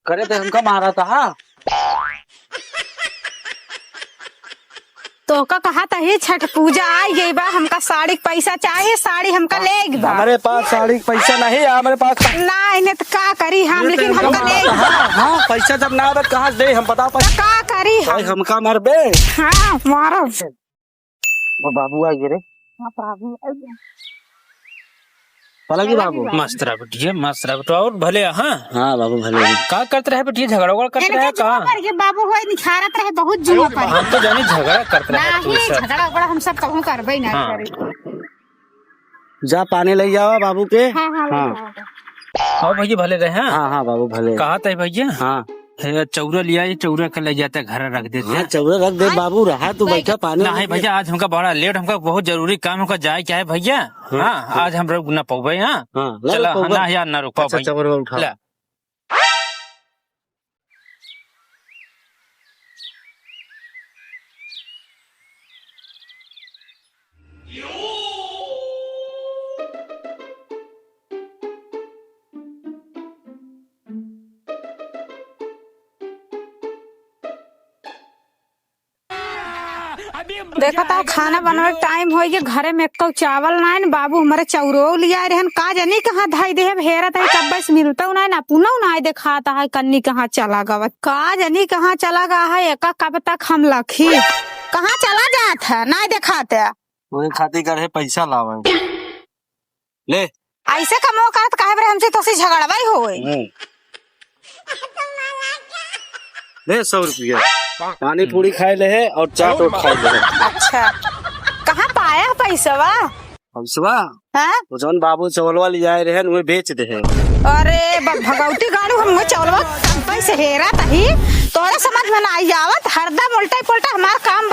करे थे हमका मारा था। हाँ तो का कहा था ही छठ पूजा आई गई बा, हमका साड़ी के पैसा चाहिए, साड़ी हमका ले बा। हमारे पास साड़ी का पैसा नहीं है, हमारे पास ना इन्हें तो का करी हम, लेकिन हमका ले बा। हाँ पैसा जब ना आवे कहाँ से दे हम बता तो का करी हम? हमका मर बे। हाँ मारो वो बाबू आ गिरे पलगी बाबू। मस्त रहा बेटिया, मस्त रहा बेटा। और भले हाँ हाँ बाबू भले का करते रहे बेटिया, झगड़ा उगड़ा करते रहे का? बाबू हो निखारत रहे बहुत जुआ पर। हम तो जानी झगड़ा करते रहे तू नहीं सब। झगड़ा बड़ा हम सब कहूँ करबे ना हाँ। करे। जा पानी ले जाओ बाबू के। हाँ हाँ हाँ हाँ भैया भले रहे। हाँ हाँ हाँ बाबू भले। कहा था भैया हाँ चौरा लिया, ये चौरा कर ले जाता घर रख देते। हाँ चौरा रख दे बाबू, रहा तू बैठा पानी। नहीं भैया आज हमका बड़ा लेट, हमका बहुत जरूरी काम हमका जाए क्या है भैया। हाँ आज हम रुक ना पाओ भाई। हाँ हाँ चला ना यार ना रुक पाओ अच्छा भाई। चौरा उठा। ला। देखा था खाना बनाने टाइम हो गया, घरे में एक चावल नहीं न बाबू हमारे चौरो लिया रहन का जानी कहाँ धाई दे हेरत है, कब बस मिलता नहीं ना पुनः नहीं दिखाता है कन्नी कहाँ चला गवा, का जानी कहाँ चला गया है। एक कब तक हम लखी कहाँ चला जात है नहीं दिखाते। वही खाती करे पैसा लावे ले। ऐसे कमो करत काहे बरे हमसे तो से झगड़वाई हो गई। ले 100 रुपया पानी पूरी खाए ले है और चाट और खाए ले। अच्छा कहाँ पाया पैसा वा? पैसा हाँ तो जौन बाबू चौलवा ले जाए रहे उहे बेच दे है। अरे भगवती गाड़ू हम चौलवा पैसे हेरा तही तोरे समझ में ना आई आवत, हरदम उल्टा पुल्टा हमार काम